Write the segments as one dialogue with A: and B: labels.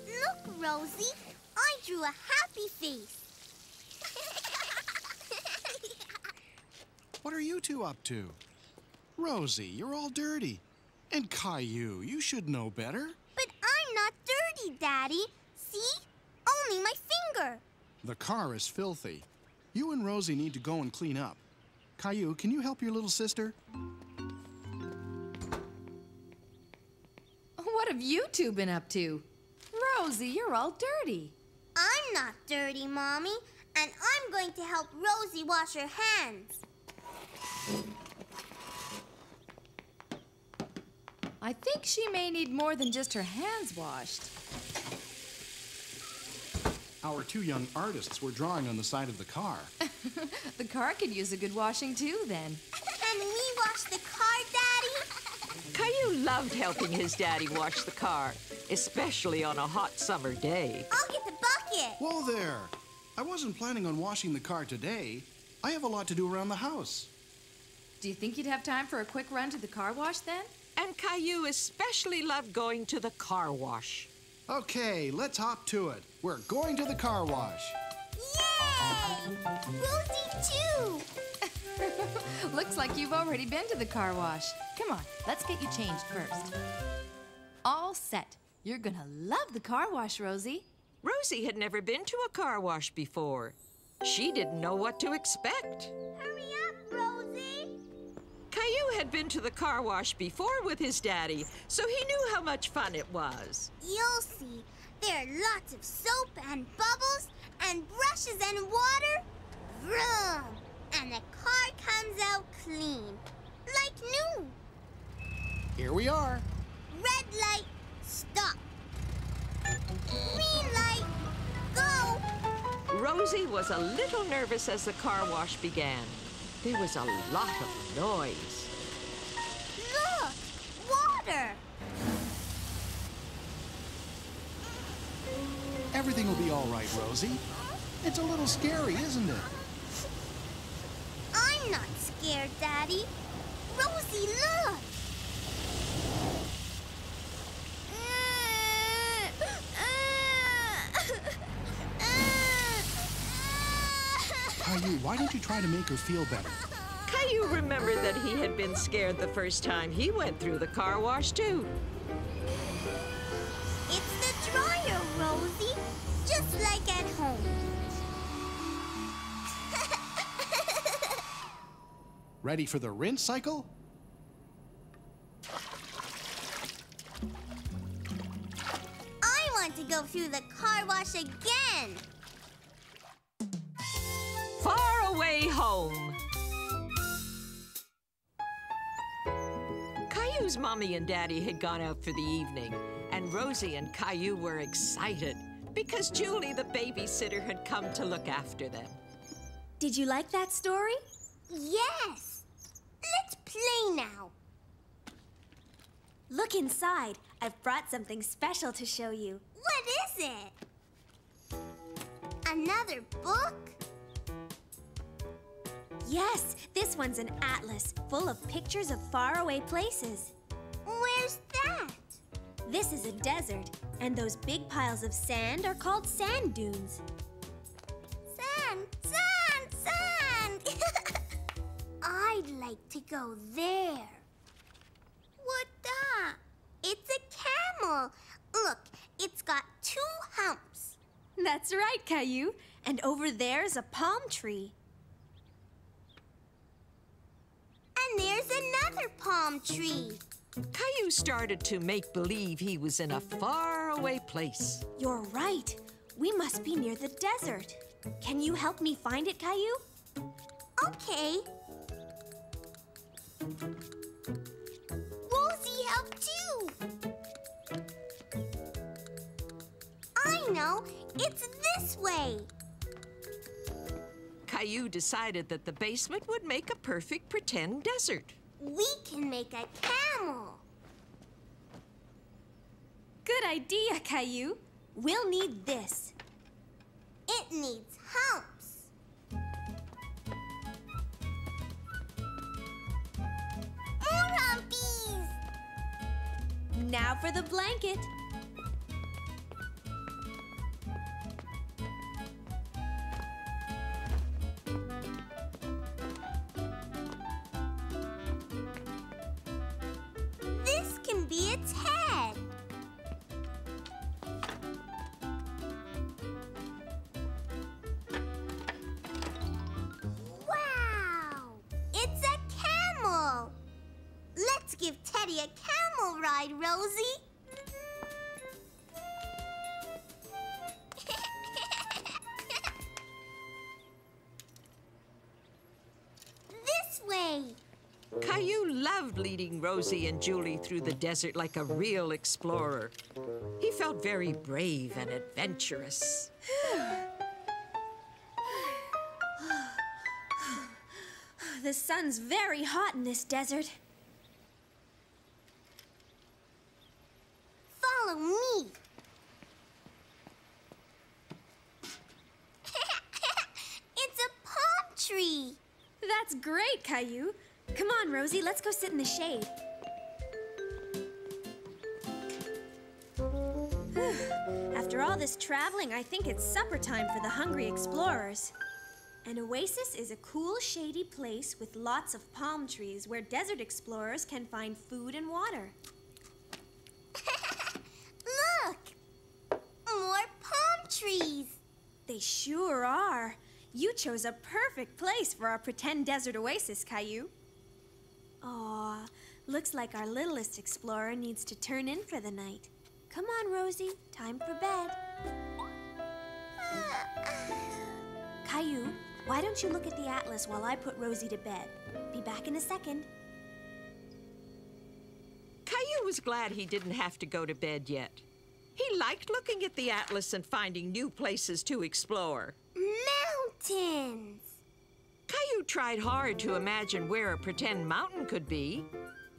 A: Look, Rosie, I drew a happy face.
B: What are you two up to? Rosie, you're all dirty. And Caillou, you should know better.
A: But I'm not dirty, Daddy. See? Only my finger.
B: The car is filthy. You and Rosie need to go and clean up. Caillou, can you help your little sister?
C: What have you two been up to? Rosie, you're all dirty.
A: I'm not dirty, Mommy. And I'm going to help Rosie wash her hands.
C: I think she may need more than just her hands washed.
B: Our two young artists were drawing on the side of the car.
C: The car could use a good washing too, then.
A: Can we wash the car, Daddy?
D: Caillou loved helping his daddy wash the car, especially on a hot summer day.
A: I'll get the bucket.
B: Whoa there! I wasn't planning on washing the car today. I have a lot to do around the house.
C: Do you think you'd have time for a quick run to the car wash then?
D: And Caillou especially loved going to the car wash.
B: Okay, let's hop to it. We're going to the car wash.
A: Yay! Rosie, too.
C: Looks like you've already been to the car wash. Come on, let's get you changed first. All set. You're gonna love the car wash, Rosie.
D: Rosie had never been to a car wash before. She didn't know what to expect.
A: Hurry up, Rosie.
D: Caillou had been to the car wash before with his daddy, so he knew how much fun it was.
A: You'll see. There are lots of soap and bubbles and brushes and water. Vroom! And the car comes out clean. Like new.
B: Here we are.
A: Red light, stop. Green light, go.
D: Rosie was a little nervous as the car wash began. There was a lot of noise.
A: Look, water.
B: Everything will be all right, Rosie. It's a little scary, isn't it?
A: I'm not scared, Daddy. Rosie, look.
B: Caillou, why don't you try to make her feel better?
D: Caillou remembered that he had been scared the first time he went through the car wash, too.
A: It's the dryer, Rosie. Just like at home.
B: Ready for the rinse cycle?
A: I want to go through the car wash again.
D: Far away home. Caillou's mommy and daddy had gone out for the evening, and Rosie and Caillou were excited because Julie, the babysitter, had come to look after them.
E: Did you like that story?
A: Yes. Let's play now.
E: Look inside. I've brought something special to show you.
A: What is it? Another book?
E: Yes, this one's an atlas full of pictures of faraway places.
A: Where's that?
E: This is a desert, and those big piles of sand are called sand dunes.
A: Sand, sand, sand! I'd like to go there. What that? It's a camel. Look, it's got 2 humps.
E: That's right, Caillou. And over there's a palm tree.
A: And there's another palm tree.
D: Caillou started to make believe he was in a faraway place.
E: You're right. We must be near the desert. Can you help me find it, Caillou?
A: Okay. Rosie helped too. I know. It's this way.
D: Caillou decided that the basement would make a perfect pretend desert.
A: We can make a camel.
E: Good idea, Caillou. We'll need this.
A: It needs humps. More humpies.
E: Now out for the blanket.
A: This can be its head. Wow! It's a camel! Let's give Teddy a camel ride, Rosie. This way.
D: Caillou loved leading Rosie and Julie through the desert like a real explorer. He felt very brave and adventurous.
E: The sun's very hot in this desert.
A: Follow me. It's a palm tree.
E: That's great, Caillou. Come on, Rosie, let's go sit in the shade. After all this traveling, I think it's supper time for the hungry explorers. An oasis is a cool, shady place with lots of palm trees where desert explorers can find food and water.
A: Look! More palm trees.
E: They sure are. You chose a perfect place for our pretend desert oasis, Caillou. Aw, looks like our littlest explorer needs to turn in for the night. Come on, Rosie, time for bed. Caillou, why don't you look at the atlas while I put Rosie to bed? Be back in a second.
D: Caillou was glad he didn't have to go to bed yet. He liked looking at the atlas and finding new places to explore.
A: Mountains.
D: Caillou tried hard to imagine where a pretend mountain could be.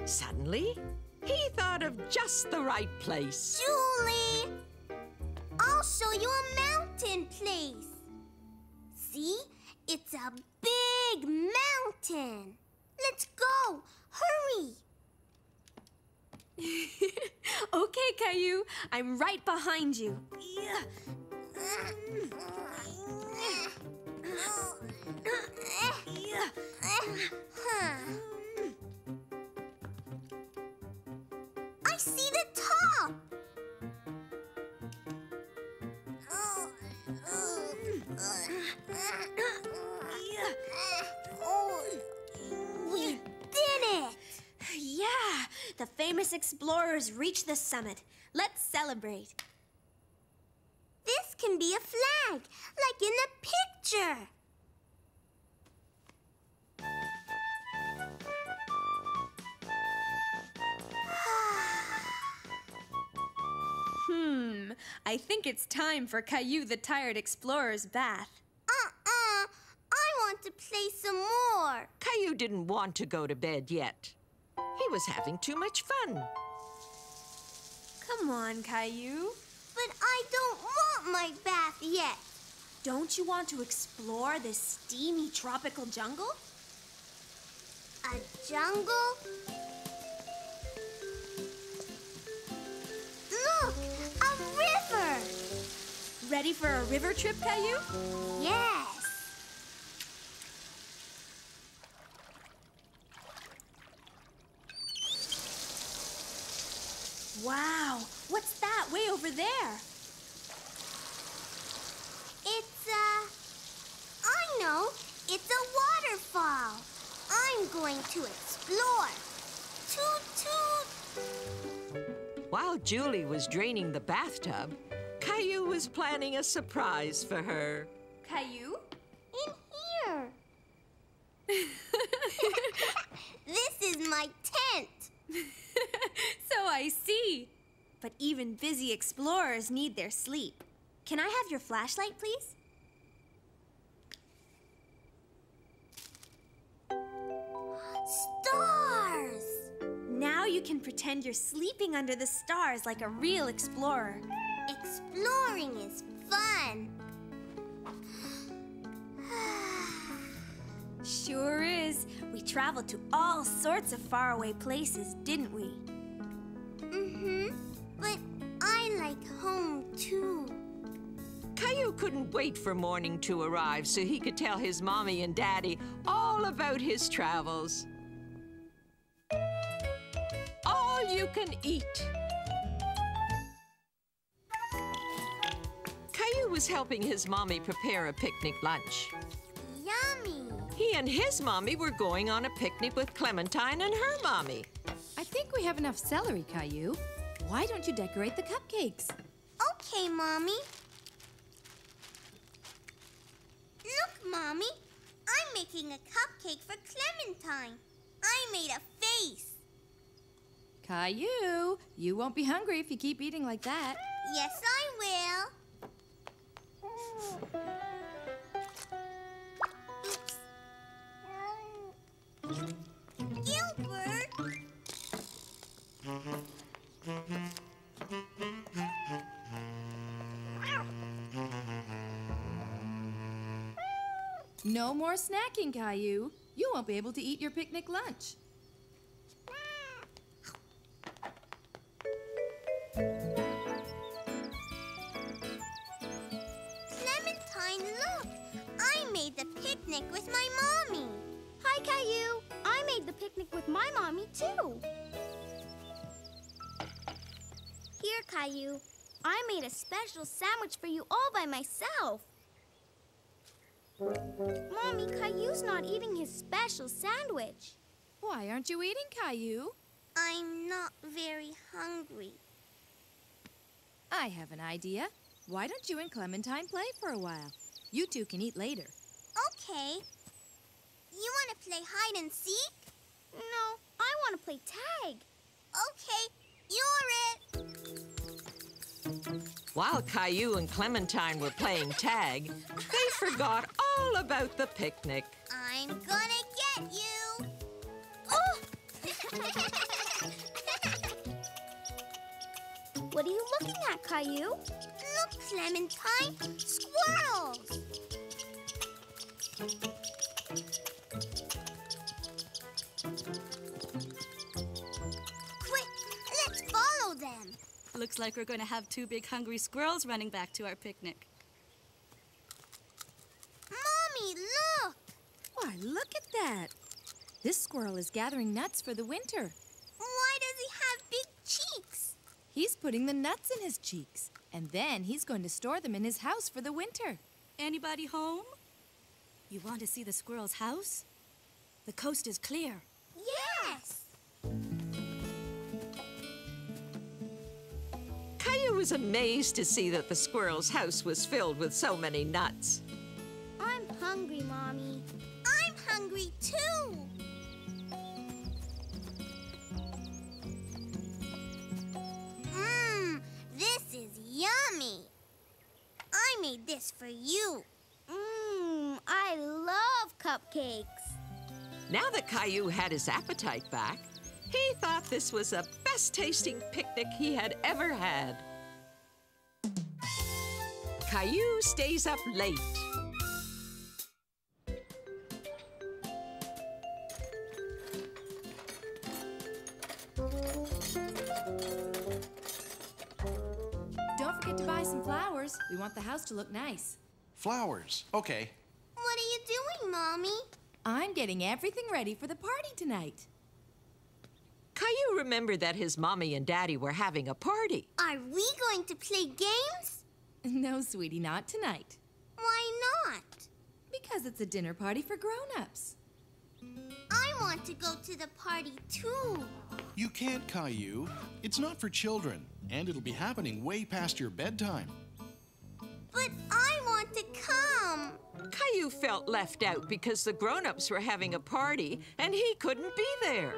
D: Suddenly, he thought of just the right place.
A: Julie! I'll show you a mountain place. See? It's a big mountain. Let's go. Hurry.
E: Okay, Caillou, I'm right behind you.
A: I see the top. We did it.
E: Yeah, the famous explorers reached the summit. Let's celebrate.
A: This can be a flag, like in the picture.
E: I think it's time for Caillou the Tired Explorer's bath.
A: I want to play some more.
D: Caillou didn't want to go to bed yet. He was having too much fun.
E: Come on, Caillou.
A: But I don't want my bath yet.
E: Don't you want to explore this steamy tropical jungle?
A: A jungle? Look, a river.
E: Ready for a river trip, Caillou?
A: Yes.
E: Wow, what's that way over there?
A: I know, it's a waterfall. I'm going to explore. Toot toot.
D: While Julie was draining the bathtub, Caillou was planning a surprise for her.
E: Caillou?
A: In here. This is my tent.
E: So I see. But even busy explorers need their sleep. Can I have your flashlight, please?
A: Stars!
E: Now you can pretend you're sleeping under the stars like a real explorer.
A: Exploring is fun.
E: Sure is. We traveled to all sorts of faraway places, didn't we?
A: Mm-hmm.
D: Caillou couldn't wait for morning to arrive so he could tell his mommy and daddy all about his travels. All you can eat. Caillou was helping his mommy prepare a picnic lunch.
A: Yummy!
D: He and his mommy were going on a picnic with Clementine and her mommy.
C: I think we have enough celery, Caillou. Why don't you decorate the cupcakes?
A: Okay, Mommy. Look, Mommy. I'm making a cupcake for Clementine. I made a face.
C: Caillou, you won't be hungry if you keep eating like that.
A: Yes, I will. Oops. Gilbert!
C: No more snacking, Caillou. You won't be able to eat your picnic lunch.
A: Clementine, look! I made the picnic with my mommy.
F: Hi, Caillou. I made the picnic with my mommy, too. Here, Caillou. I made a special sandwich for you all by myself. Mommy, Caillou's not eating his special sandwich.
C: Why aren't you eating, Caillou?
A: I'm not very hungry.
C: I have an idea. Why don't you and Clementine play for a while? You two can eat later.
A: Okay. You want to play hide and seek?
F: No, I want to play tag.
A: Okay, you're it.
D: While Caillou and Clementine were playing tag, they forgot all about the picnic.
A: I'm gonna get you. Oh!
F: What are you looking at, Caillou?
A: Look, Clementine, squirrels. Quick, let's follow them.
G: Looks like we're going to have two big hungry squirrels running back to our picnic.
A: Mommy, look.
C: Why, look at that. This squirrel is gathering nuts for the winter.
A: Why does he have big cheeks?
C: He's putting the nuts in his cheeks, and then he's going to store them in his house for the winter.
G: Anybody home? You want to see the squirrel's house? The coast is clear.
A: Yes.
D: Caillou was amazed to see that the squirrel's house was filled with so many nuts.
F: I'm hungry, Mommy.
A: I'm hungry too. This is yummy. I made this for you.
F: I love cupcakes.
D: Now that Caillou had his appetite back, he thought this was the best tasting picnic he had ever had. Caillou stays up late.
C: Don't forget to buy some flowers. We want the house to look nice.
B: Flowers. Okay.
A: What are you doing, Mommy?
C: I'm getting everything ready for the party tonight.
D: Caillou remembered that his mommy and daddy were having a party.
A: Are we going to play games?
C: No, sweetie, not tonight.
A: Why not?
C: Because it's a dinner party for grown-ups.
A: I want to go to the party too.
B: You can't, Caillou. It's not for children, and it'll be happening way past your bedtime.
A: But I want to come.
D: Caillou felt left out because the grown-ups were having a party and he couldn't be there.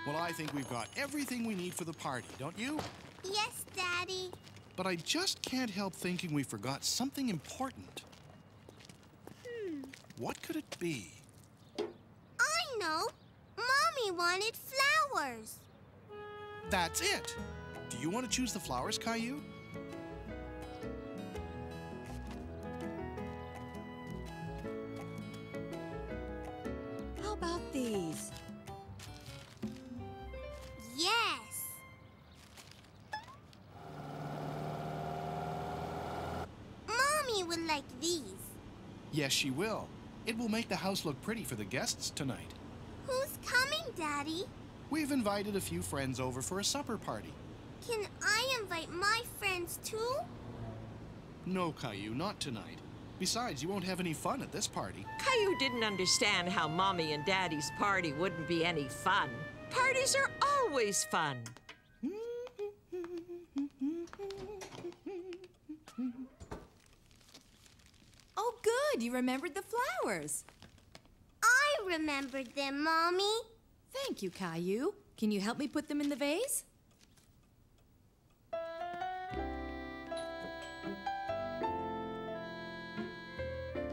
B: Well, I think we've got everything we need for the party, don't you?
A: Yes, Daddy.
B: But I just can't help thinking we forgot something important. What could it be?
A: I know. Mommy wanted flowers.
B: That's it. Do you want to choose the flowers, Caillou?
C: How about these?
A: Yes. will like these.
B: Yes, she will. It will make the house look pretty for the guests tonight.
A: Who's coming, Daddy?
B: We've invited a few friends over for a supper party.
A: Can I invite my friends too?
B: No, Caillou, not tonight. Besides, you won't have any fun at this party.
D: Caillou didn't understand how Mommy and Daddy's party wouldn't be any fun. Parties are always fun.
C: Oh, good. You remembered the flowers.
A: I remembered them, Mommy.
C: Thank you, Caillou. Can you help me put them in the vase?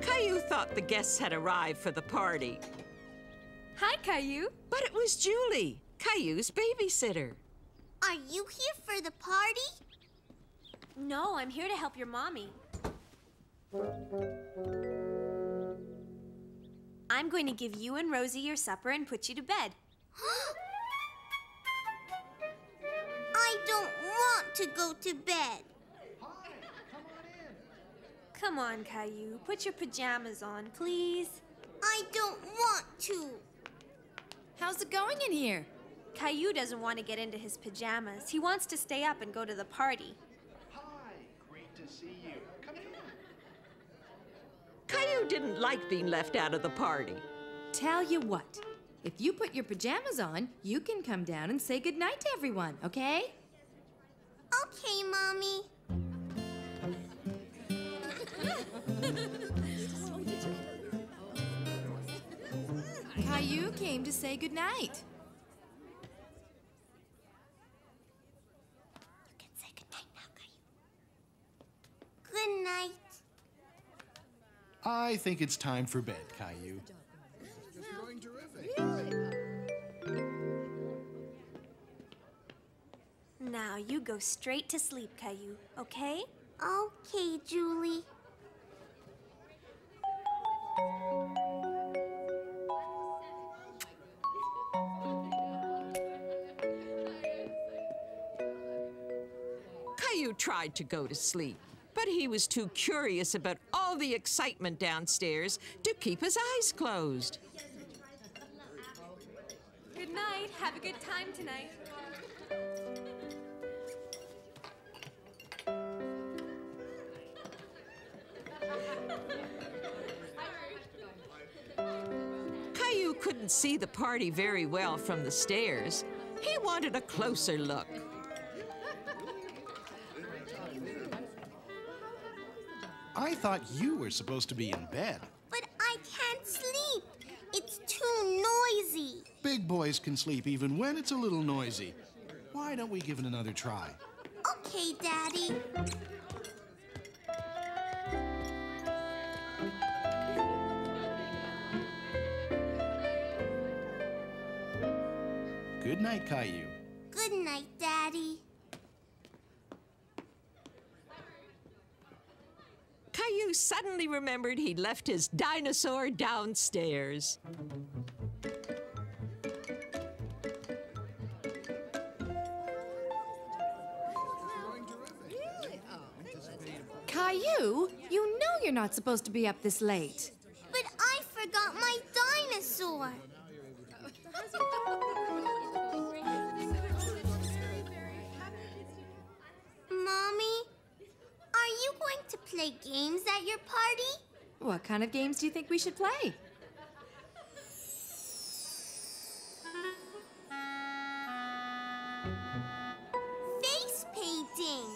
D: Caillou thought the guests had arrived for the party.
E: Hi, Caillou.
D: But it was Julie, Caillou's babysitter.
A: Are you here for the party?
E: No, I'm here to help your mommy. I'm going to give you and Rosie your supper and put you to bed.
A: I don't want to go to bed.
E: Come on, Caillou. Put your pajamas on, please.
A: I don't want to.
C: How's it going in here?
E: Caillou doesn't want to get into his pajamas. He wants to stay up and go to the party.
B: Hi, great to see you. Come in.
D: Caillou didn't like being left out of the party.
C: Tell you what. If you put your pajamas on, you can come down and say goodnight to everyone, okay?
A: Okay, Mommy.
C: Caillou came to say goodnight.
A: You can say goodnight now, Caillou. Good night.
B: I think it's time for bed, Caillou.
E: Now you go straight to sleep, Caillou, okay?
A: Okay, Julie.
D: Caillou tried to go to sleep, but he was too curious about all the excitement downstairs to keep his eyes closed.
E: Good night. Have a good time tonight.
D: Caillou couldn't see the party very well from the stairs. He wanted a closer look.
B: I thought you were supposed to be in bed.
A: But I can't sleep. It's too noisy.
B: Big boys can sleep even when it's a little noisy. Why don't we give it another try?
A: Okay, Daddy.
B: Good night, Caillou.
A: Good night, Daddy.
D: Caillou suddenly remembered he'd left his dinosaur downstairs.
C: Caillou, you know you're not supposed to be up this late.
A: But I forgot my dinosaur. Mommy, are you going to play games at your party?
C: What kind of games do you think we should play?
A: Face painting.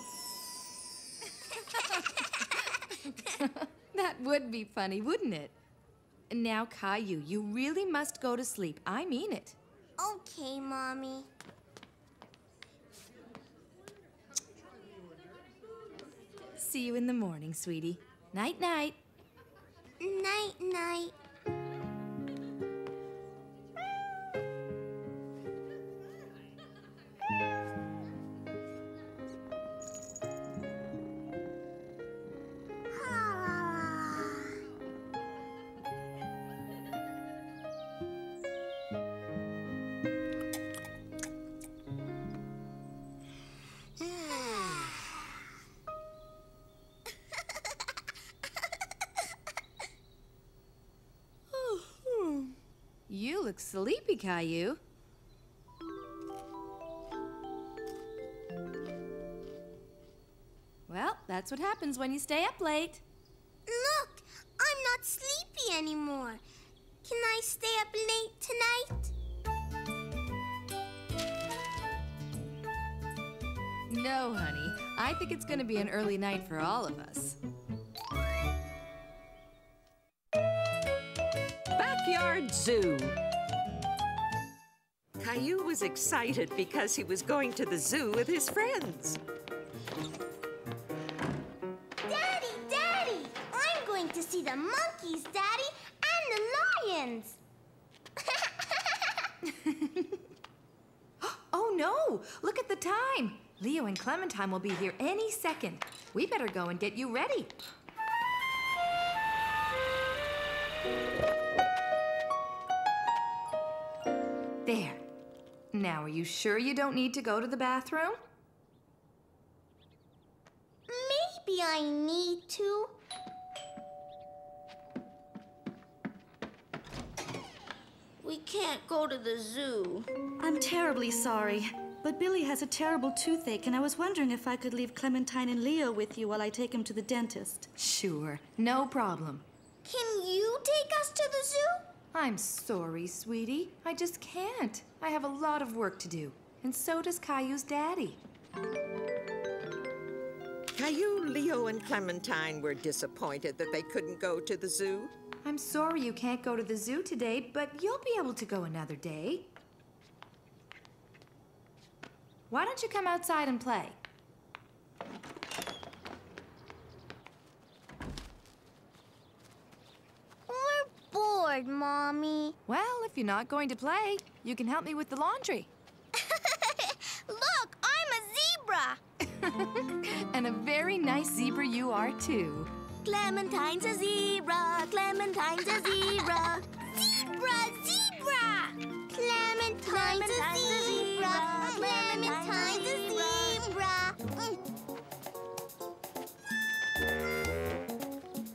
C: That would be funny, wouldn't it? Now, Caillou, you really must go to sleep. I mean it.
A: Okay, Mommy.
C: See you in the morning, sweetie. Night-night.
A: Night-night.
C: look sleepy, Caillou. Well, that's what happens when you stay up late.
A: Look, I'm not sleepy anymore. Can I stay up late tonight?
C: No, honey. I think it's going to be an early night for all of us.
D: Backyard Zoo. Caillou was excited because he was going to the zoo with his friends.
A: Daddy, Daddy! I'm going to see the monkeys, Daddy, and the lions.
C: Oh, no! Look at the time! Leo and Clementine will be here any second. We better go and get you ready. There. Now, are you sure you don't need to go to the bathroom?
A: Maybe I need to. We can't go to the zoo.
G: I'm terribly sorry, but Billy has a terrible toothache, and I was wondering if I could leave Clementine and Leo with you while I take him to the dentist.
C: Sure, no problem.
A: Can you take us to the zoo?
C: I'm sorry, sweetie. I just can't. I have a lot of work to do, and so does Caillou's daddy.
D: Caillou, Leo, and Clementine were disappointed that they couldn't go to the zoo.
C: I'm sorry you can't go to the zoo today, but you'll be able to go another day. Why don't you come outside and play?
A: We're bored, Mommy.
C: Well, if you're not going to play, you can help me with the laundry.
A: Look, I'm a zebra.
C: And a very nice zebra you are, too.
A: Clementine's a zebra. Clementine's a zebra. Zebra, zebra. Clementine's a zebra. Clementine's a zebra.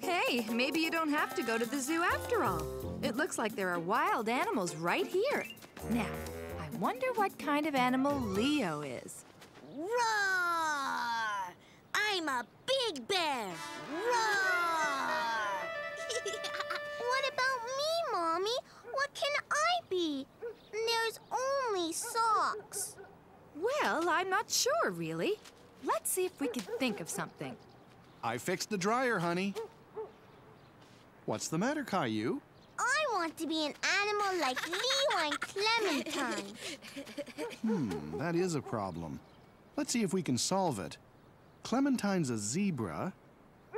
C: Hey, maybe you don't have to go to the zoo after all. It looks like there are wild animals right here. Now, I wonder what kind of animal Leo is.
A: Roar! I'm a big bear. Roar! What about me, Mommy? What can I be? There's only socks.
C: Well, I'm not sure, really. Let's see if we can think of something.
B: I fixed the dryer, honey. What's the matter, Caillou?
A: I want to be an animal like Leo and Clementine.
B: That is a problem. Let's see if we can solve it. Clementine's a zebra,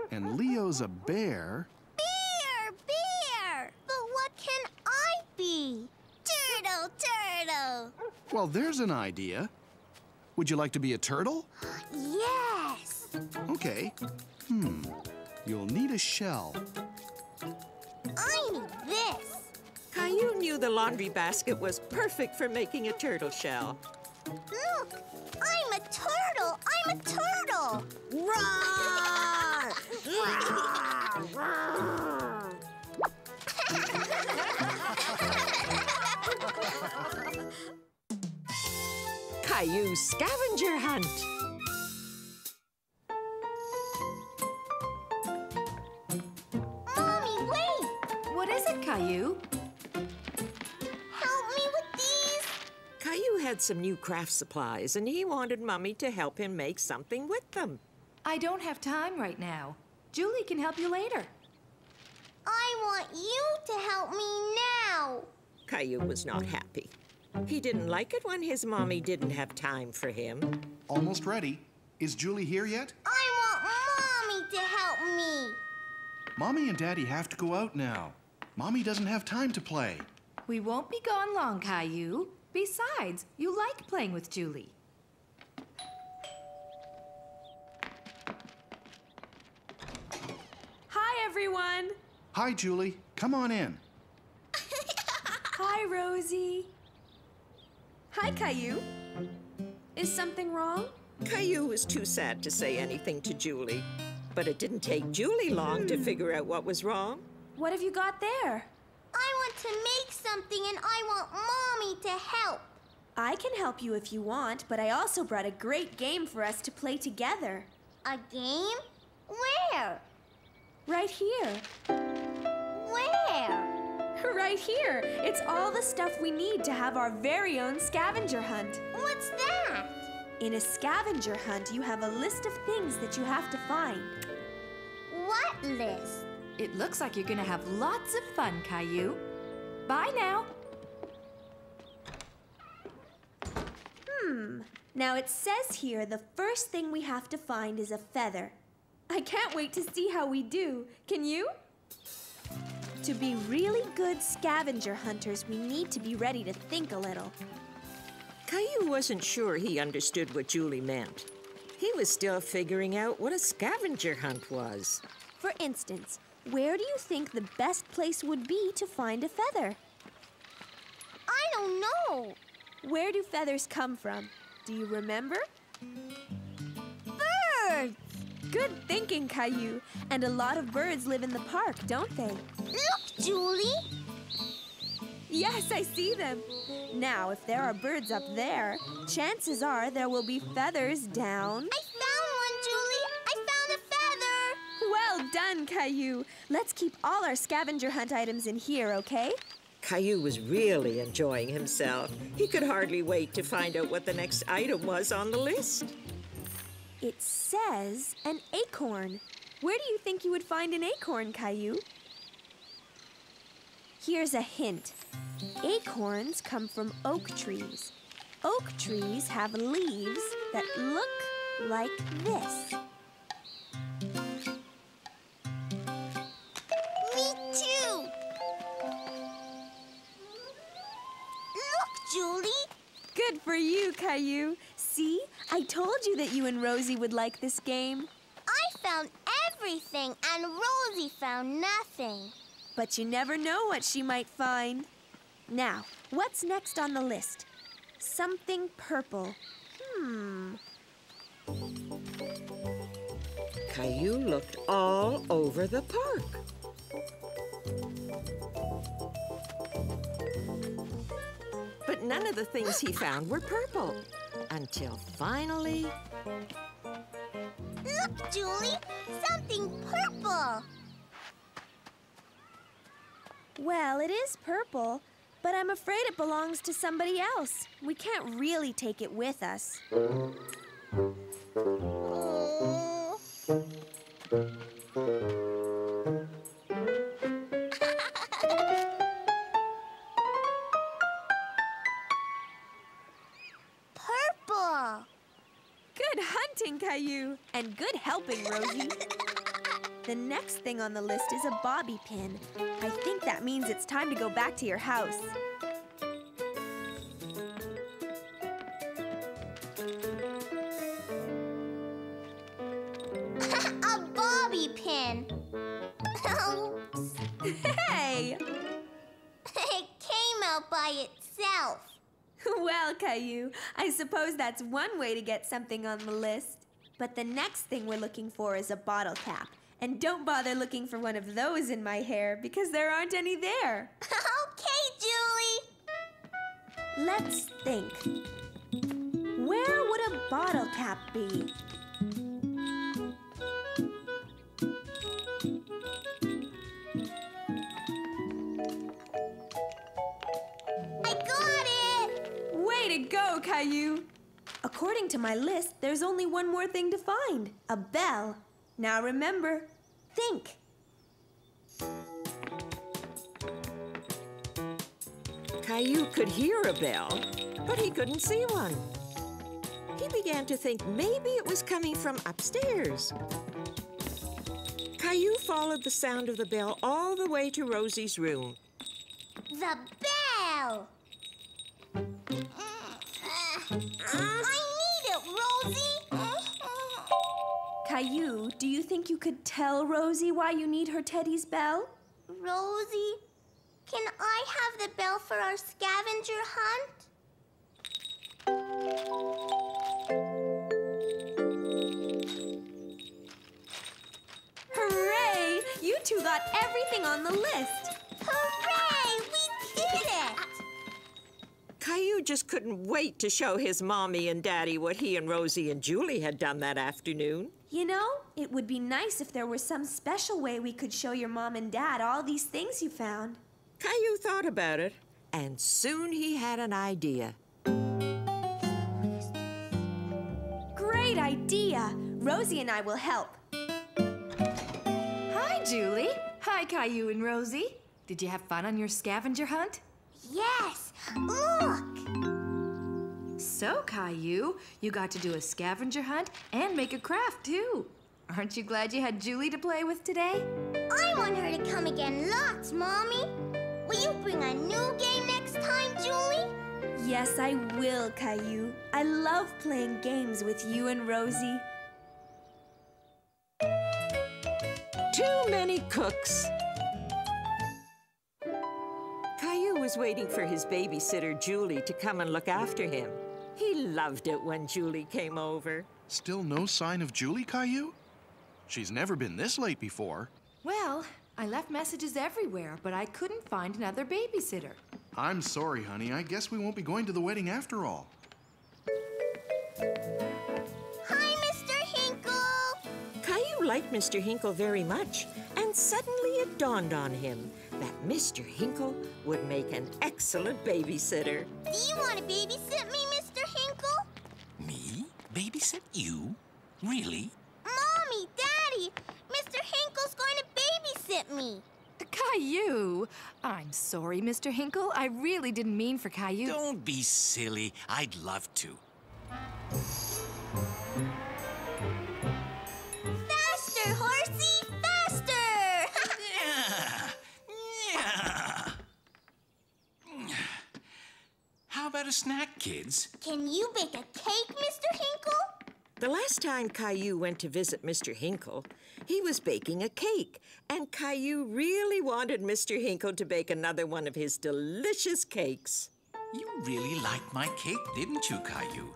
B: and Leo's a bear.
A: Bear, bear! But what can I be? Turtle, turtle!
B: Well, there's an idea. Would you like to be a turtle?
A: Yes!
B: Okay. You'll need a shell.
A: I need this.
D: Caillou knew the laundry basket was perfect for making a turtle shell.
A: Look, I'm a turtle. I'm a turtle.
D: Caillou's scavenger hunt.
A: Mommy, wait.
C: What is it, Caillou?
A: Help me with these.
D: Caillou had some new craft supplies, and he wanted Mummy to help him make something with them.
C: I don't have time right now. Julie can help you later.
A: I want you to help me now.
D: Caillou was not happy. He didn't like it when his mommy didn't have time for him.
B: Almost ready. Is Julie here yet?
A: I want Mommy to help me.
B: Mommy and Daddy have to go out now. Mommy doesn't have time to play.
C: We won't be gone long, Caillou. Besides, you like playing with Julie.
E: Hi, everyone.
B: Hi, Julie. Come on in.
E: Hi, Rosie. Hi, Caillou. Is something wrong?
D: Caillou was too sad to say anything to Julie, but it didn't take Julie long to figure out what was wrong.
E: What have you got there?
A: I want to make something and I want Mommy to help.
E: I can help you if you want, but I also brought a great game for us to play together.
A: A game? Where?
E: Right here.
A: Where?
E: Right here. It's all the stuff we need to have our very own scavenger hunt.
A: What's that?
E: In a scavenger hunt, you have a list of things that you have to find.
A: What list?
C: It looks like you're gonna have lots of fun, Caillou. Bye now.
E: Now it says here the first thing we have to find is a feather. I can't wait to see how we do. Can you? To be really good scavenger hunters, we need to be ready to think a little.
D: Caillou wasn't sure he understood what Julie meant. He was still figuring out what a scavenger hunt was.
E: For instance, where do you think the best place would be to find a feather?
A: I don't know.
E: Where do feathers come from? Do you remember?
A: Birds!
E: Good thinking, Caillou. And a lot of birds live in the park, don't they?
A: Look, Julie!
E: Yes, I see them. Now, if there are birds up there, chances are there will be feathers down.
A: I found one, Julie! I found a feather!
E: Well done, Caillou. Let's keep all our scavenger hunt items in here, okay?
D: Caillou was really enjoying himself. He could hardly wait to find out what the next item was on the list.
E: It says an acorn. Where do you think you would find an acorn, Caillou? Here's a hint. Acorns come from oak trees. Oak trees have leaves that look like this.
A: Me too! Look, Julie!
E: Good for you, Caillou. See? I told you that you and Rosie would like this game.
A: I found everything and Rosie found nothing.
E: But you never know what she might find. Now, what's next on the list? Something purple.
D: Caillou looked all over the park. But none of the things he found were purple. Until finally...
A: Look, Julie! Something purple!
E: Well, it is purple, but I'm afraid it belongs to somebody else. We can't really take it with us.
A: Oh. Purple!
E: Good hunting, Caillou, and good helping, Rosie. The next thing on the list is a bobby pin. I think that means it's time to go back to your house.
A: A bobby pin! Oops.
E: Hey!
A: It came out by itself.
E: Well, Caillou, I suppose that's one way to get something on the list. But the next thing we're looking for is a bottle cap. And don't bother looking for one of those in my hair because there aren't any there.
A: Okay, Julie.
E: Let's think. Where would a bottle cap be?
A: I got it!
E: Way to go, Caillou! According to my list, there's only one more thing to find. A bell. Now remember, think.
D: Caillou could hear a bell, but he couldn't see one. He began to think maybe it was coming from upstairs. Caillou followed the sound of the bell all the way to Rosie's room.
A: The bell! I need it, Rosie!
E: Caillou, do you think you could tell Rosie why you need her Teddy's bell?
A: Rosie, can I have the bell for our scavenger hunt?
E: Hooray! You two got everything on the list.
A: Hooray! We
D: Caillou just couldn't wait to show his mommy and daddy what he and Rosie and Julie had done that afternoon.
E: You know, it would be nice if there was some special way we could show your mom and dad all these things you found.
D: Caillou thought about it, and soon he had an idea.
E: Great idea! Rosie and I will help.
C: Hi, Julie. Hi, Caillou and Rosie. Did you have fun on your scavenger hunt?
A: Yes! Look!
C: So, Caillou, you got to do a scavenger hunt and make a craft, too. Aren't you glad you had Julie to play with today?
A: I want her to come again lots, Mommy. Will you bring a new game next time, Julie?
E: Yes, I will, Caillou. I love playing games with you and Rosie.
D: Too many cooks. Caillou was waiting for his babysitter, Julie, to come and look after him. He loved it when Julie came over.
B: Still no sign of Julie, Caillou? She's never been this late before.
C: Well, I left messages everywhere, but I couldn't find another babysitter.
B: I'm sorry, honey. I guess we won't be going to the wedding after all.
A: Hi, Mr. Hinkle!
D: Caillou liked Mr. Hinkle very much, and suddenly it dawned on him that Mr. Hinkle would make an excellent babysitter.
A: Do you want to babysit me, Mr. Hinkle?
H: Me? Babysit you? Really?
A: Mommy, Daddy, Mr. Hinkle's going to babysit me.
C: Caillou! I'm sorry, Mr. Hinkle. I really didn't mean for Caillou.
H: Don't be silly. I'd love to.
A: Faster, horsey, faster!
H: How about a snack, kids?
A: Can you bake a cake, Mr. Hinkle?
D: The last time Caillou went to visit Mr. Hinkle, he was baking a cake, and Caillou really wanted Mr. Hinkle to bake another one of his delicious cakes.
H: You really liked my cake, didn't you, Caillou?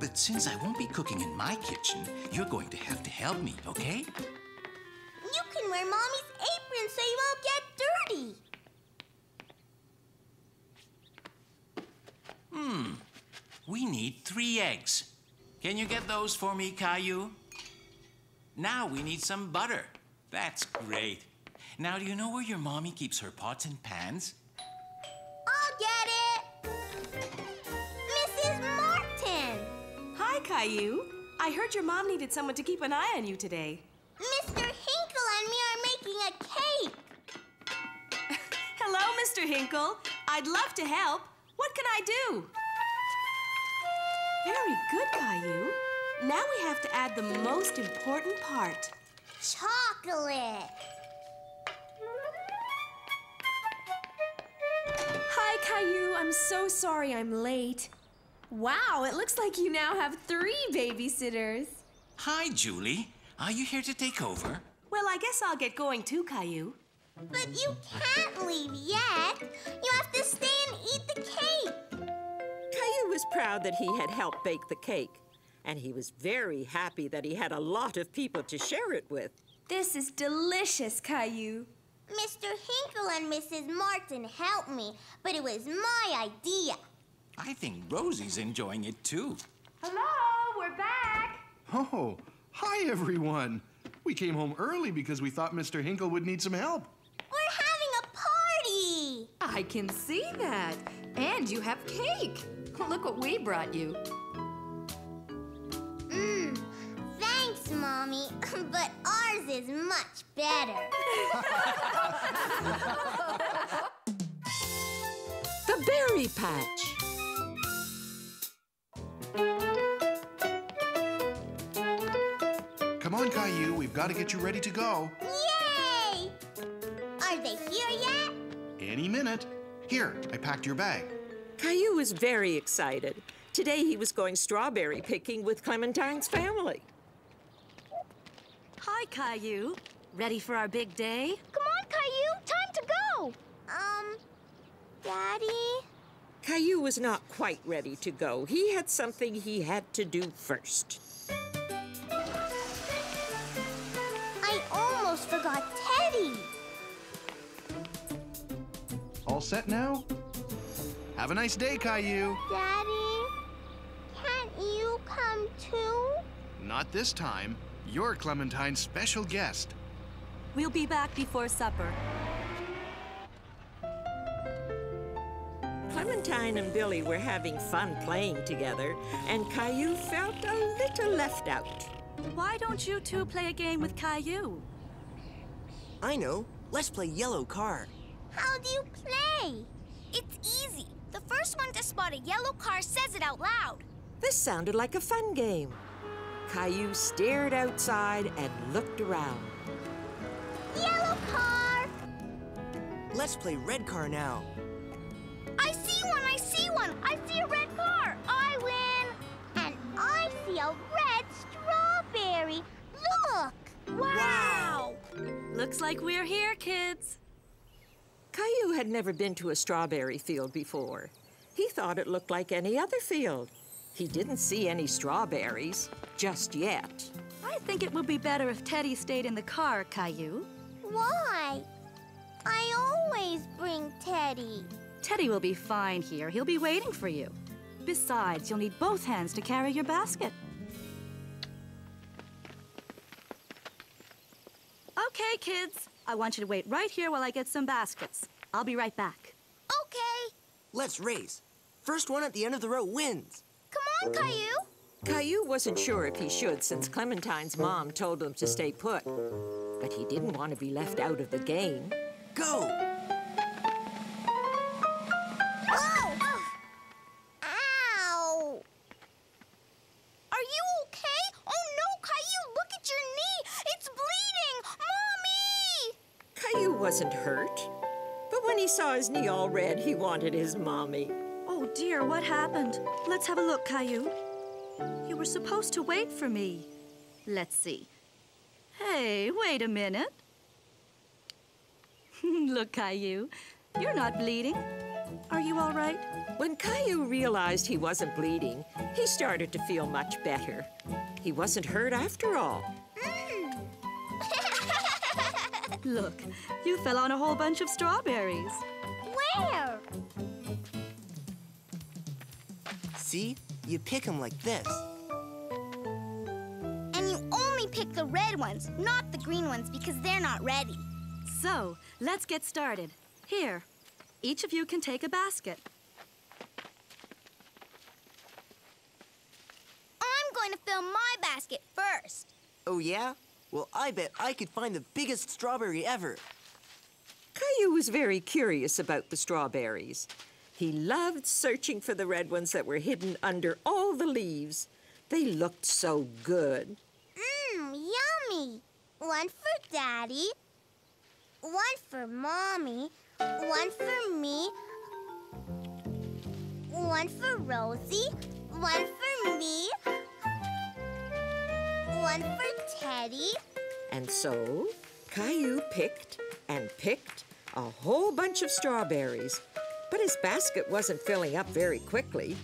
H: But since I won't be cooking in my kitchen, you're going to have to help me, okay?
A: You can wear Mommy's apron so you won't get dirty.
H: We need 3 eggs. Can you get those for me, Caillou? Now we need some butter. That's great. Now, do you know where your mommy keeps her pots and pans?
A: I'll get it. Mrs. Martin.
I: Hi, Caillou. I heard your mom needed someone to keep an eye on you today.
A: Mr. Hinkle and me are making a cake.
I: Hello, Mr. Hinkle. I'd love to help. What can I do? Very good, Caillou. Now we have to add the most important part.
A: Chocolate.
E: Hi, Caillou. I'm so sorry I'm late. Wow, it looks like you now have 3 babysitters.
H: Hi, Julie. Are you here to take over?
I: Well, I guess I'll get going too, Caillou.
A: But you can't leave yet. You have to stay and eat the cake.
D: Caillou was proud that he had helped bake the cake, and he was very happy that he had a lot of people to share it with.
E: This is delicious, Caillou.
A: Mr. Hinkle and Mrs. Martin helped me, but it was my idea.
H: I think Rosie's enjoying it too.
C: Hello, we're back.
B: Oh, hi, everyone. We came home early because we thought Mr. Hinkle would need some help.
A: We're having a party.
C: I can see that. And you have cake. Look what we brought you.
A: Thanks, Mommy, but ours is much better.
D: The Berry Patch.
B: Come on, Caillou. We've got to get you ready to go.
A: Yay! Are they here yet?
B: Any minute. Here, I packed your bag.
D: Caillou was very excited. Today he was going strawberry picking with Clementine's family.
G: Hi, Caillou. Ready for our big day?
F: Come on, Caillou. Time to go.
A: Daddy?
D: Caillou was not quite ready to go. He had something he had to do first.
A: I almost forgot Teddy.
B: All set now? Have a nice day, Caillou.
A: Daddy, can't you come too?
B: Not this time. You're Clementine's special guest.
G: We'll be back before supper.
D: Clementine and Billy were having fun playing together, and Caillou felt a little left out.
G: Why don't you two play a game with Caillou?
J: I know. Let's play yellow car.
A: How do you play?
F: It's easy. The first one to spot a yellow car says it out loud.
D: This sounded like a fun game. Caillou stared outside and looked around.
A: Yellow car!
J: Let's play red car now.
F: I see one! I see one! I see a red car! I win!
A: And I see a red strawberry. Look!
F: Wow!
G: Looks like we're here, kids.
D: Caillou had never been to a strawberry field before. He thought it looked like any other field. He didn't see any strawberries just yet.
G: I think it would be better if Teddy stayed in the car, Caillou.
A: Why? I always bring Teddy.
G: Teddy will be fine here. He'll be waiting for you. Besides, you'll need both hands to carry your basket. Okay, kids. I want you to wait right here while I get some baskets. I'll be right back.
F: Okay.
J: Let's race. First one at the end of the row wins.
F: Come on, Caillou.
D: Caillou wasn't sure if he should since Clementine's mom told him to stay put. But he didn't want to be left out of the game.
J: Go!
A: Oh! Ow!
F: Are you okay? Oh no, Caillou, look at your knee. It's bleeding. Mommy!
D: Caillou wasn't hurt. But when he saw his knee all red, he wanted his mommy.
G: Oh dear, what happened? Let's have a look, Caillou. You were supposed to wait for me. Let's see. Hey, wait a minute. Look, Caillou, you're not bleeding. Are you all right?
D: When Caillou realized he wasn't bleeding, he started to feel much better. He wasn't hurt after all.
G: Look, you fell on a whole bunch of strawberries.
A: Where?
J: See? You pick them like this.
F: And you only pick the red ones, not the green ones, because they're not ready.
G: So, let's get started. Here, each of you can take a basket.
F: I'm going to fill my basket first.
J: Oh, yeah? Well, I bet I could find the biggest strawberry ever.
D: Caillou was very curious about the strawberries. He loved searching for the red ones that were hidden under all the leaves. They looked so good.
A: Yummy. One for Daddy, one for Mommy, one for me, one for Rosie, one for me, one for Teddy.
D: And so, Caillou picked and picked a whole bunch of strawberries. But his basket wasn't filling up very quickly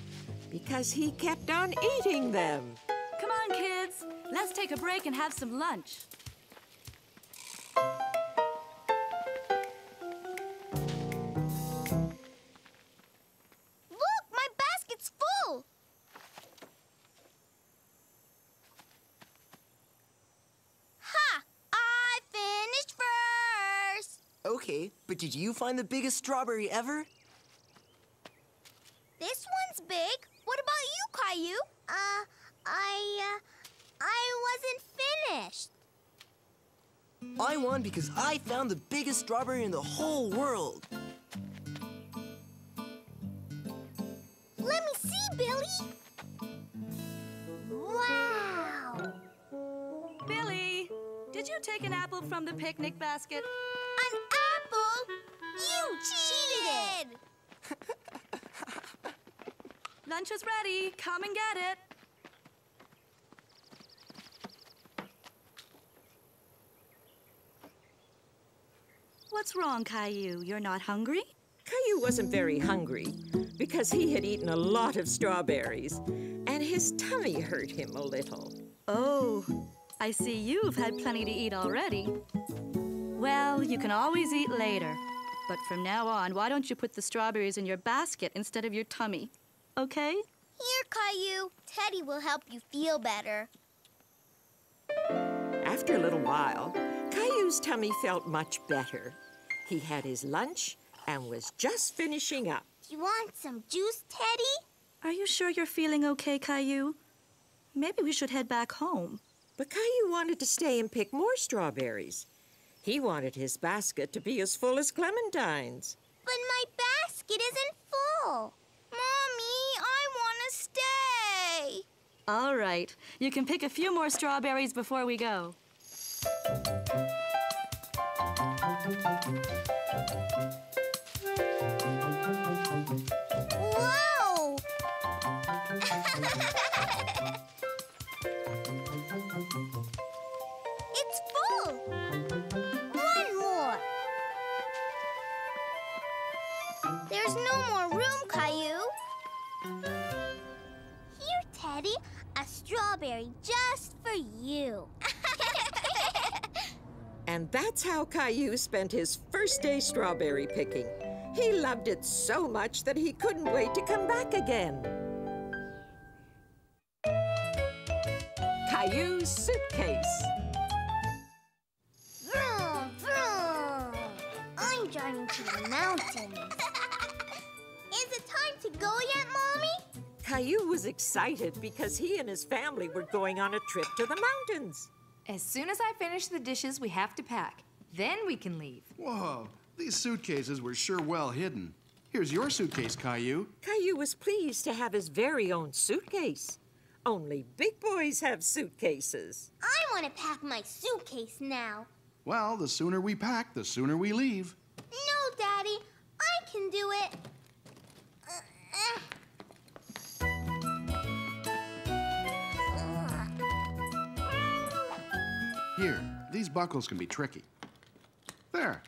D: because he kept on eating them.
G: Come on, kids. Let's take a break and have some lunch.
F: Look, my basket's full. Ha! I finished first.
J: Okay, but did you find the biggest strawberry ever?
F: This one's big. What about you, Caillou?
A: I wasn't finished.
J: I won because I found the biggest strawberry in the whole world.
A: Let me see, Billy. Wow.
G: Billy, did you take an apple from the picnic basket?
F: An apple? You cheated!
G: Lunch is ready. Come and get it. What's wrong, Caillou? You're not hungry?
D: Caillou wasn't very hungry because he had eaten a lot of strawberries, and his tummy hurt him a little.
G: Oh, I see you've had plenty to eat already. Well, you can always eat later. But from now on, why don't you put the strawberries in your basket instead of your tummy? Okay?
F: Here, Caillou. Teddy will help you feel better.
D: After a little while, Caillou's tummy felt much better. He had his lunch and was just finishing up.
A: You want some juice, Teddy?
G: Are you sure you're feeling okay, Caillou? Maybe we should head back home.
D: But Caillou wanted to stay and pick more strawberries. He wanted his basket to be as full as Clementine's.
A: But my basket isn't full.
F: Mommy, I want to stay.
G: All right. You can pick a few more strawberries before we go.
A: Whoa! It's full. One more. There's no more room, Caillou. Here, Teddy, a strawberry just for you.
D: And that's how Caillou spent his first day strawberry picking. He loved it so much that he couldn't wait to come back again. Caillou's suitcase.
A: Vroom, vroom. I'm driving to the mountains. Is it time to go yet, Mommy?
D: Caillou was excited because he and his family were going on a trip to the mountains.
C: As soon as I finish the dishes, we have to pack. Then we can leave.
B: Whoa, these suitcases were sure well hidden. Here's your suitcase, Caillou.
D: Caillou was pleased to have his very own suitcase. Only big boys have suitcases.
A: I want to pack my suitcase now.
B: Well, the sooner we pack, the sooner we leave.
A: No, Daddy. I can do it.
B: Here, these buckles can be tricky. There.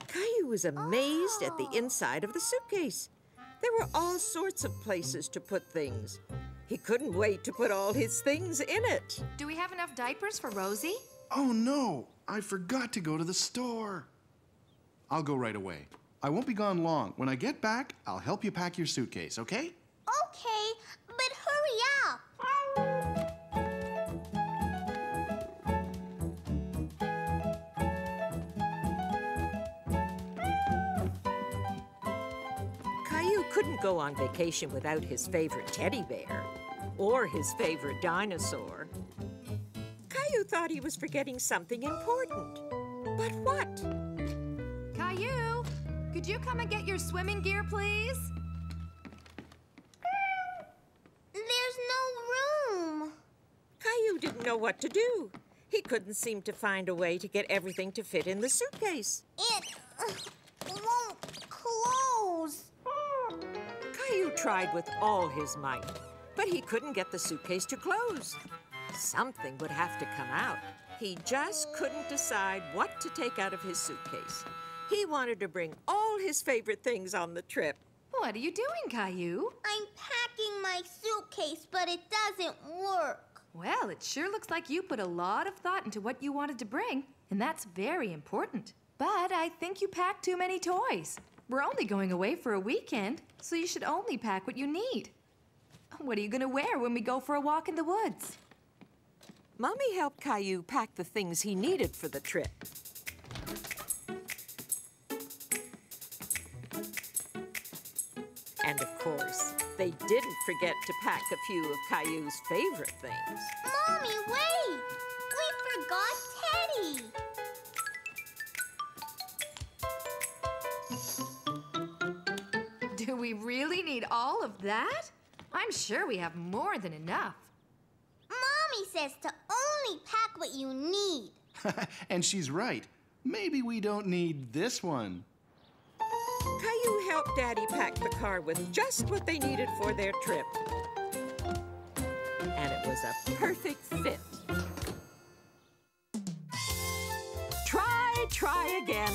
D: Caillou was amazed at the inside of the suitcase. There were all sorts of places to put things. He couldn't wait to put all his things in it.
C: Do we have enough diapers for Rosie?
B: Oh, no. I forgot to go to the store. I'll go right away. I won't be gone long. When I get back, I'll help you pack your suitcase, okay?
A: Okay, but hurry up.
D: Caillou couldn't go on vacation without his favorite teddy bear or his favorite dinosaur. Caillou thought he was forgetting something important. But what?
C: Caillou, could you come and get your swimming gear, please?
A: There's no room.
D: Caillou didn't know what to do. He couldn't seem to find a way to get everything to fit in the suitcase.
A: It won't close.
D: Caillou tried with all his might, but he couldn't get the suitcase to close. Something would have to come out. He just couldn't decide what to take out of his suitcase. He wanted to bring all his favorite things on the trip.
C: What are you doing, Caillou?
A: I'm packing my suitcase, but it doesn't work.
C: Well, it sure looks like you put a lot of thought into what you wanted to bring, and that's very important. But I think you packed too many toys. We're only going away for a weekend, so you should only pack what you need. What are you going to wear when we go for a walk in the woods?
D: Mommy helped Caillou pack the things he needed for the trip. And of course, they didn't forget to pack a few of Caillou's favorite things.
A: Mommy, wait! We forgot Teddy!
C: Do we really need all of that? I'm sure we have more than enough.
A: Mommy says to only pack what you need.
B: And she's right. Maybe we don't need this one.
D: Caillou helped Daddy pack the car with just what they needed for their trip. And it was a perfect fit. Try again.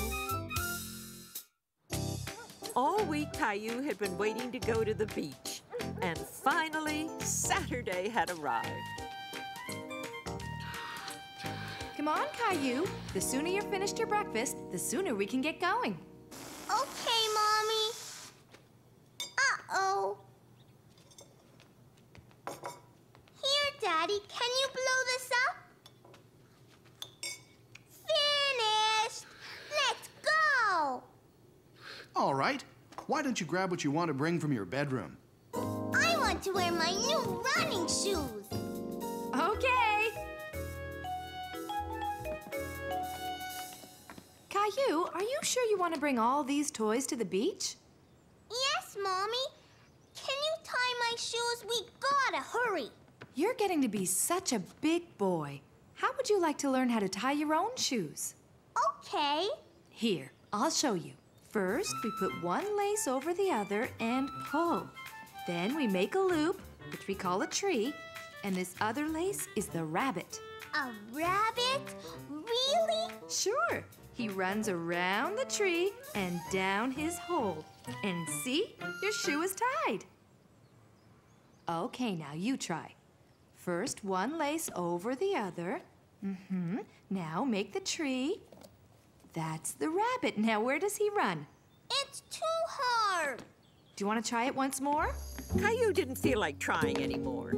D: All week, Caillou had been waiting to go to the beach. And finally, Saturday had arrived.
C: Come on, Caillou. The sooner you're finished your breakfast, the sooner we can get going.
A: Okay, Mommy. Uh-oh. Here, Daddy, can you blow this up? Finished! Let's go!
B: All right. Why don't you grab what you want to bring from your bedroom?
A: I want to wear my new running shoes.
C: Okay. Caillou, are you sure you want to bring all these toys to the beach?
A: Yes, Mommy. Can you tie my shoes? We gotta hurry.
C: You're getting to be such a big boy. How would you like to learn how to tie your own shoes?
A: Okay.
C: Here, I'll show you. First, we put one lace over the other and pull. Then we make a loop, which we call a tree, and this other lace is the rabbit.
A: A rabbit? Really?
C: Sure. He runs around the tree and down his hole. And see? Your shoe is tied. Okay, now you try. First, one lace over the other. Now make the tree. That's the rabbit. Now where does he run?
A: It's too hard.
C: Do you want to try it once more?
D: Caillou didn't feel like trying anymore.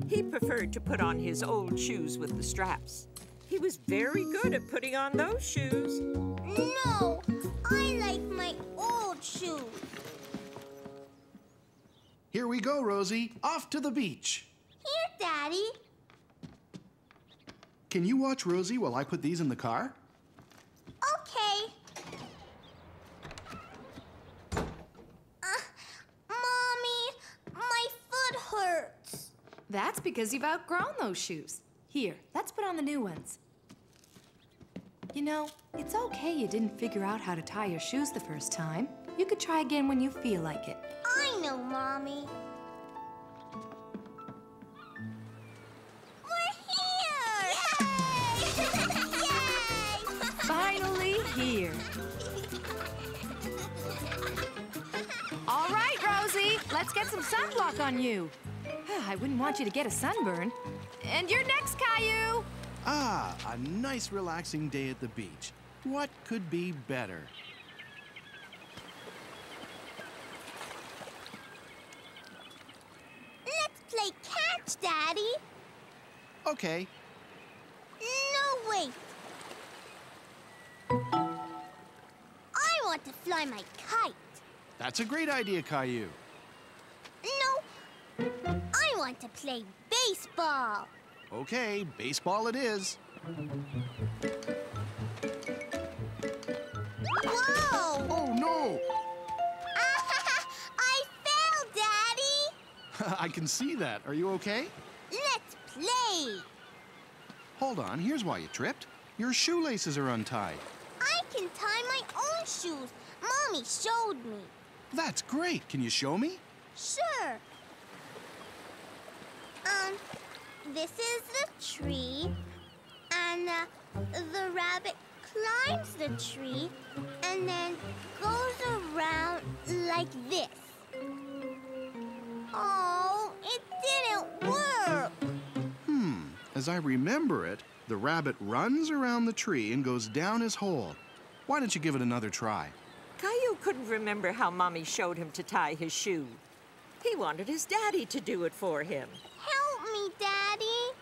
D: He preferred to put on his old shoes with the straps. He was very good at putting on those shoes.
A: No, I like my old shoes.
B: Here we go, Rosie. Off to the beach.
A: Here, Daddy.
B: Can you watch Rosie while I put these in the car?
A: Okay. Mommy, my foot hurts.
C: That's because you've outgrown those shoes. Here, let's put on the new ones. You know, it's okay you didn't figure out how to tie your shoes the first time. You could try again when you feel like it.
A: I know, Mommy. We're here! Yay! Yay!
C: Finally here. All right, Rosie, let's get some sunblock on you. I wouldn't want you to get a sunburn. And you're next, Caillou.
B: Ah, a nice relaxing day at the beach. What could be better?
A: Let's play catch, Daddy.
B: Okay.
A: No, wait. I want to fly my kite.
B: That's a great idea, Caillou.
A: No, I want to play baseball.
B: Okay, baseball it is.
A: Whoa!
B: Oh, no!
A: I fell, Daddy.
B: I can see that. Are you okay?
A: Let's play.
B: Hold on, here's why you tripped. Your shoelaces are untied.
A: I can tie my own shoes. Mommy showed me.
B: That's great. Can you show me?
A: Sure. This is the tree, and the rabbit climbs the tree and then goes around like this. Oh, it didn't work.
B: As I remember it, the rabbit runs around the tree and goes down his hole. Why don't you give it another try?
D: Caillou couldn't remember how Mommy showed him to tie his shoe. He wanted his daddy to do it for him.
A: Help me, Daddy.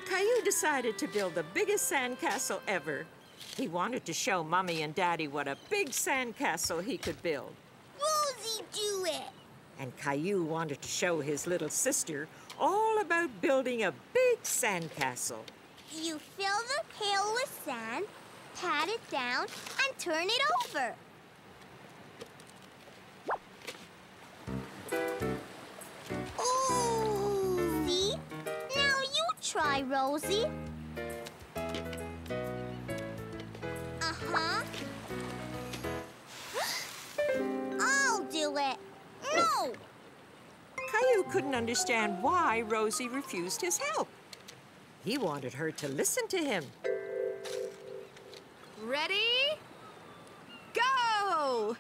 D: Caillou decided to build the biggest sandcastle ever. He wanted to show Mommy and Daddy what a big sandcastle he could build.
A: Rosie, do it.
D: And Caillou wanted to show his little sister all about building a big sandcastle.
A: You fill the pail with sand, pat it down, and turn it over. Ooh! See? Now you try, Rosie. Uh-huh. I'll do it. No!
D: Caillou couldn't understand why Rosie refused his help. He wanted her to listen to him.
C: Ready? Go!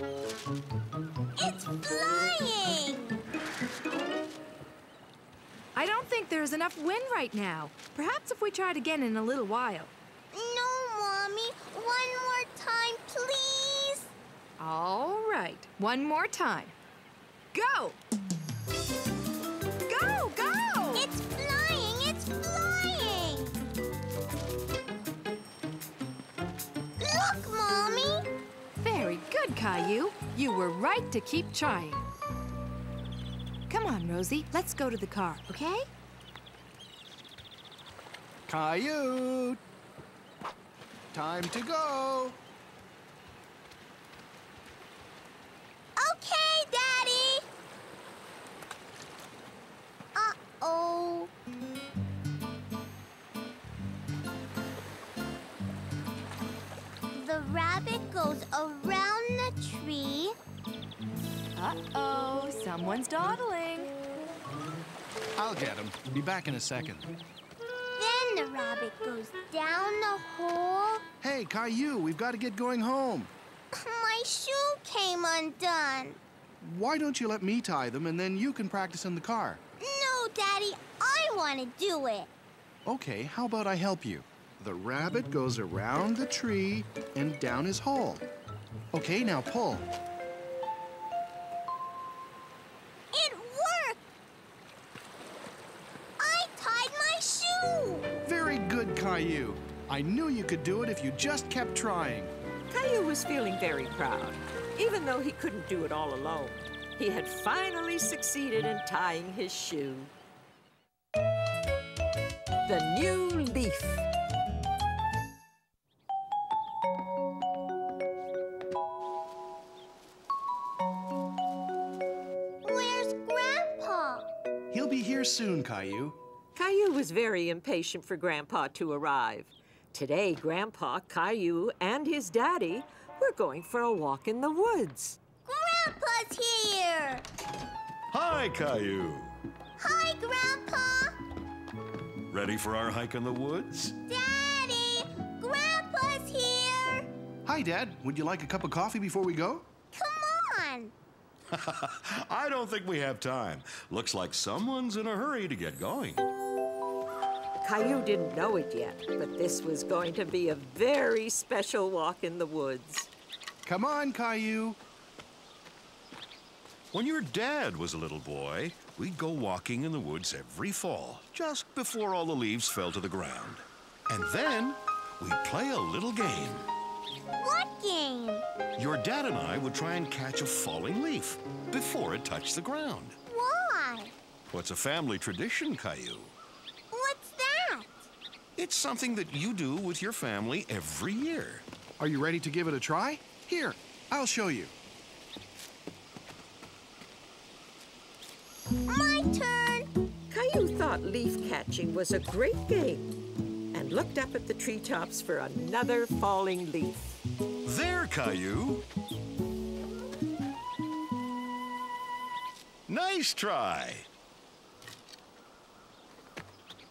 A: It's flying!
C: I don't think there's enough wind right now. Perhaps if we tried again in a little while.
A: No, Mommy. One more time, please.
C: All right, one more time. Go! Go, go!
A: It's flying! It's flying! Look, Mommy!
C: Very good, Caillou. You were right to keep trying. Come on, Rosie. Let's go to the car, okay?
B: Caillou! Time to go!
A: Okay, Daddy! Uh-oh. The rabbit goes around the tree.
C: Uh-oh, someone's dawdling.
B: I'll get him. Be back in a second.
A: Then the rabbit goes down the hole.
B: Hey, Caillou, we've got to get going home.
A: My shoe came undone.
B: Why don't you let me tie them and then you can practice in the car?
A: No, Daddy, I want to do it.
B: Okay, how about I help you? The rabbit goes around the tree and down his hole. Okay, now pull.
A: It worked! I tied my shoe!
B: Very good, Caillou. I knew you could do it if you just kept trying.
D: Caillou was feeling very proud, even though he couldn't do it all alone. He had finally succeeded in tying his shoe. The new leaf.
A: Where's Grandpa?
B: He'll be here soon, Caillou.
D: Caillou was very impatient for Grandpa to arrive. Today, Grandpa, Caillou, and his daddy were going for a walk in the woods.
A: Grandpa's here!
K: Hi, Caillou.
A: Hi, Grandpa!
K: Ready for our hike in the woods?
A: Daddy! Grandpa's here!
B: Hi, Dad. Would you like a cup of coffee before we go?
A: Come on!
K: I don't think we have time. Looks like someone's in a hurry to get going.
D: Caillou didn't know it yet, but this was going to be a very special walk in the woods.
B: Come on, Caillou.
K: When your dad was a little boy, we'd go walking in the woods every fall, just before all the leaves fell to the ground. And then we'd play a little game.
A: What game?
K: Your dad and I would try and catch a falling leaf before it touched the ground.
A: Why?
K: What's a family tradition, Caillou?
A: What's that?
K: It's something that you do with your family every year.
B: Are you ready to give it a try? Here, I'll show you.
A: My turn!
D: Caillou thought leaf catching was a great game and looked up at the treetops for another falling leaf.
K: There, Caillou. Nice try.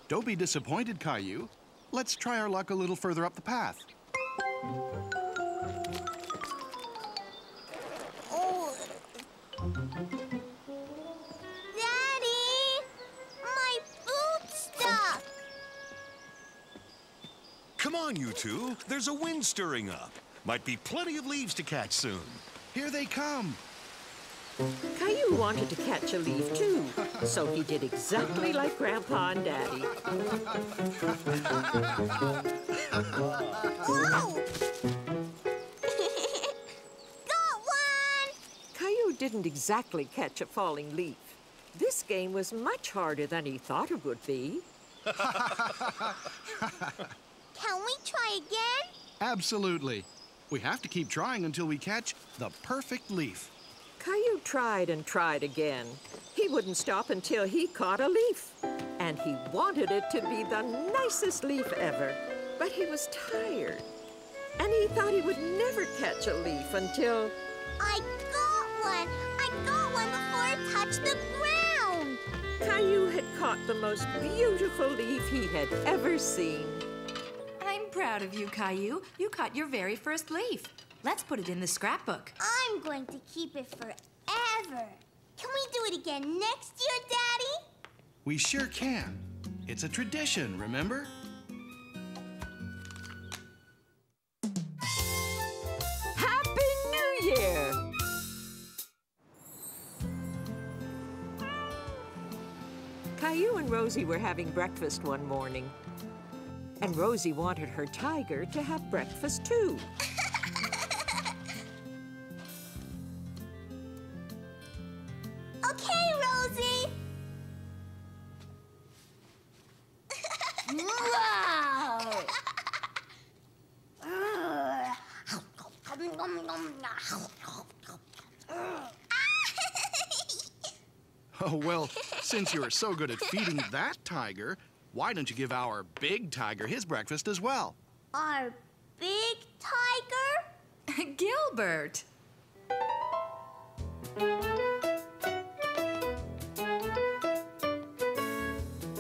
B: Don't be disappointed, Caillou. Let's try our luck a little further up the path.
A: Oh. Daddy! My boot's stuck!
K: Come on, you two. There's a wind stirring up. Might be plenty of leaves to catch soon.
B: Here they come.
D: Caillou wanted to catch a leaf too, so he did exactly like Grandpa and Daddy.
A: Whoa! Got one!
D: Caillou didn't exactly catch a falling leaf. This game was much harder than he thought it would be.
A: Can we try again?
B: Absolutely. We have to keep trying until we catch the perfect leaf.
D: Caillou tried and tried again. He wouldn't stop until he caught a leaf. And he wanted it to be the nicest leaf ever. But he was tired. And he thought he would never catch a leaf until...
A: I got one! I got one before it touched the ground!
D: Caillou had caught the most beautiful leaf he had ever seen.
C: I'm proud of you, Caillou. You caught your very first leaf. Let's put it in the scrapbook.
A: I'm going to keep it forever. Can we do it again next year, Daddy?
B: We sure can. It's a tradition, remember?
D: Happy New Year! Caillou and Rosie were having breakfast one morning. And Rosie wanted her tiger to have breakfast too.
A: Okay, Rosie. Wow!
B: Oh, well, since you are so good at feeding that tiger, why don't you give our big tiger his breakfast as well?
A: Our big tiger?
C: Gilbert!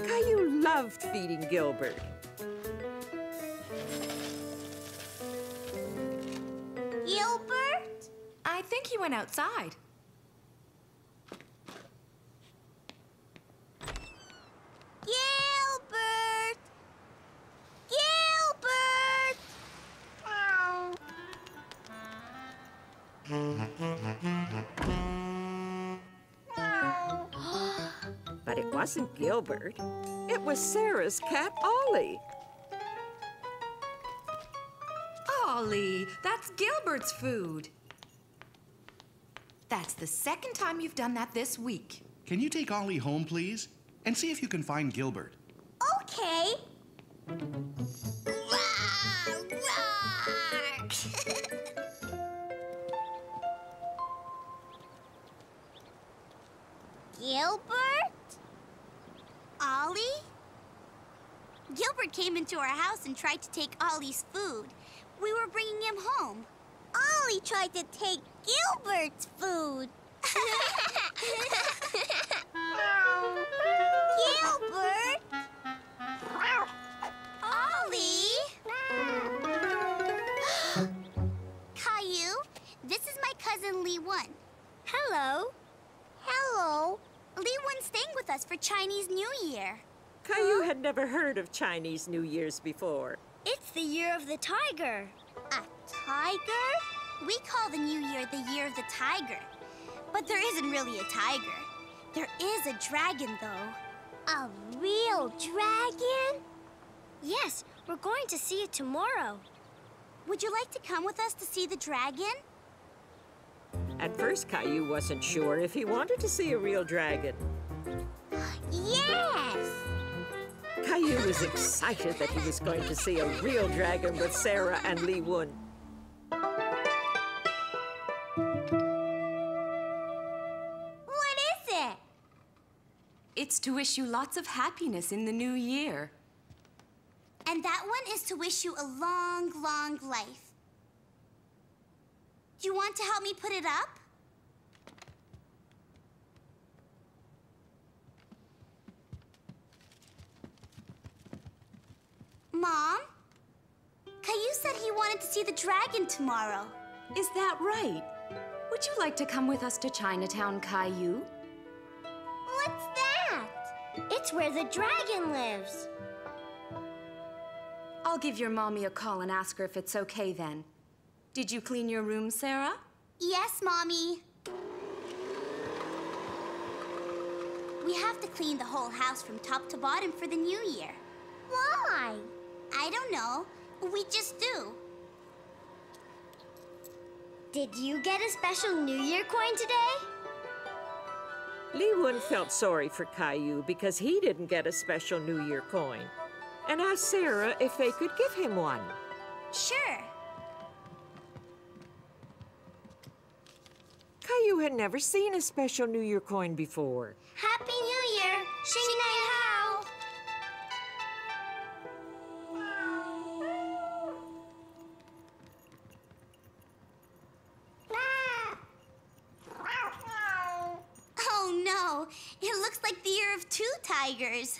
D: Caillou loved feeding Gilbert.
A: Gilbert?
C: I think he went outside.
A: Gilbert! Gilbert!
D: But it wasn't Gilbert. It was Sarah's cat, Ollie.
C: Ollie, that's Gilbert's food. That's the second time you've done that this week.
B: Can you take Ollie home, please? And see if you can find Gilbert.
A: Okay. Roar, roar. Gilbert? Ollie? Gilbert came into our house and tried to take Ollie's food. We were bringing him home. Ollie tried to take Gilbert's food. Gilbert? Ollie? Caillou, this is my cousin Lee Won. Hello. Hello. Lee Won's staying with us for Chinese New Year.
D: Caillou had never heard of Chinese New Year's before.
A: It's the year of the tiger. A tiger? We call the new year the year of the tiger. But there isn't really a tiger. There is a dragon, though. A real dragon? Yes, we're going to see it tomorrow. Would you like to come with us to see the dragon?
D: At first, Caillou wasn't sure if he wanted to see a real dragon.
A: Yes!
D: Caillou was excited that he was going to see a real dragon with Sarah and Lee Won.
A: What is it?
I: It's to wish you lots of happiness in the new year.
A: And that one is to wish you a long, long life. Do you want to help me put it up? Mom? Caillou said he wanted to see the dragon tomorrow.
I: Is that right? Would you like to come with us to Chinatown, Caillou?
A: What's that? It's where the dragon lives.
I: I'll give your mommy a call and ask her if it's okay then. Did you clean your room, Sarah?
A: Yes, Mommy. We have to clean the whole house from top to bottom for the new year. Why? I don't know. We just do. Did you get a special New Year coin today?
D: Lee Won felt sorry for Caillou because he didn't get a special New Year coin and asked Sarah if they could give him one.
A: Sure.
D: Caillou had never seen a special New Year coin before.
A: Happy New Year! Xing Nei Hao! Oh no! It looks like the year of 2 tigers.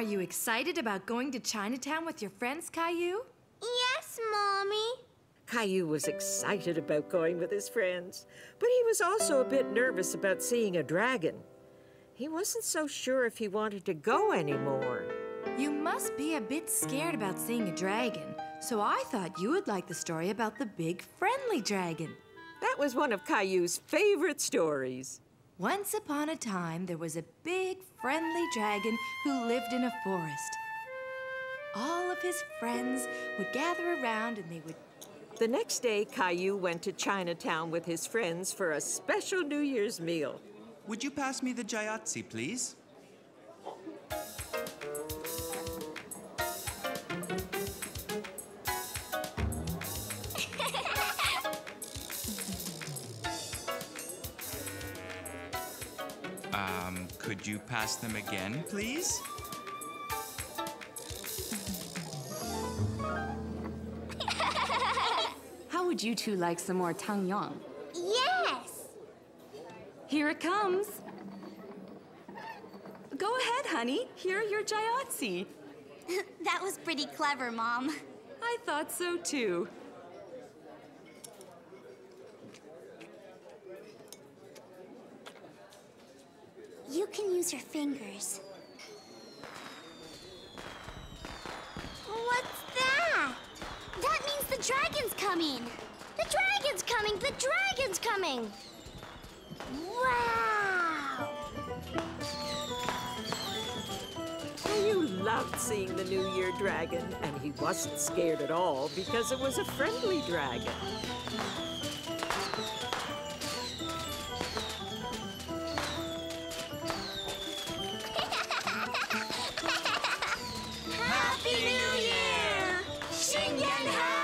C: you excited about going to Chinatown with your friends, Caillou?
A: Yes, Mommy.
D: Caillou was excited about going with his friends, but he was also a bit nervous about seeing a dragon. He wasn't so sure if he wanted to go anymore.
C: You must be a bit scared about seeing a dragon, so I thought you would like the story about the big friendly dragon.
D: That was one of Caillou's favorite stories.
C: Once upon a time, there was a big friendly dragon who lived in a forest. All of his friends would gather around and they would...
D: The next day, Caillou went to Chinatown with his friends for a special New Year's meal.
L: Would you pass me the jayatsi, please? Could you pass them again, please?
M: How would you two like some more tangyang?
A: Yes!
M: Here it comes. Go ahead, honey. Here are your jayatsi.
A: That was pretty clever, Mom.
M: I thought so, too.
A: You can use your fingers. What's that? That means the dragon's coming. The dragon's coming! The dragon's coming! Wow!
D: Caillou loved seeing the New Year dragon, and he wasn't scared at all because it was a friendly dragon.
A: Happy New Year! 新年好!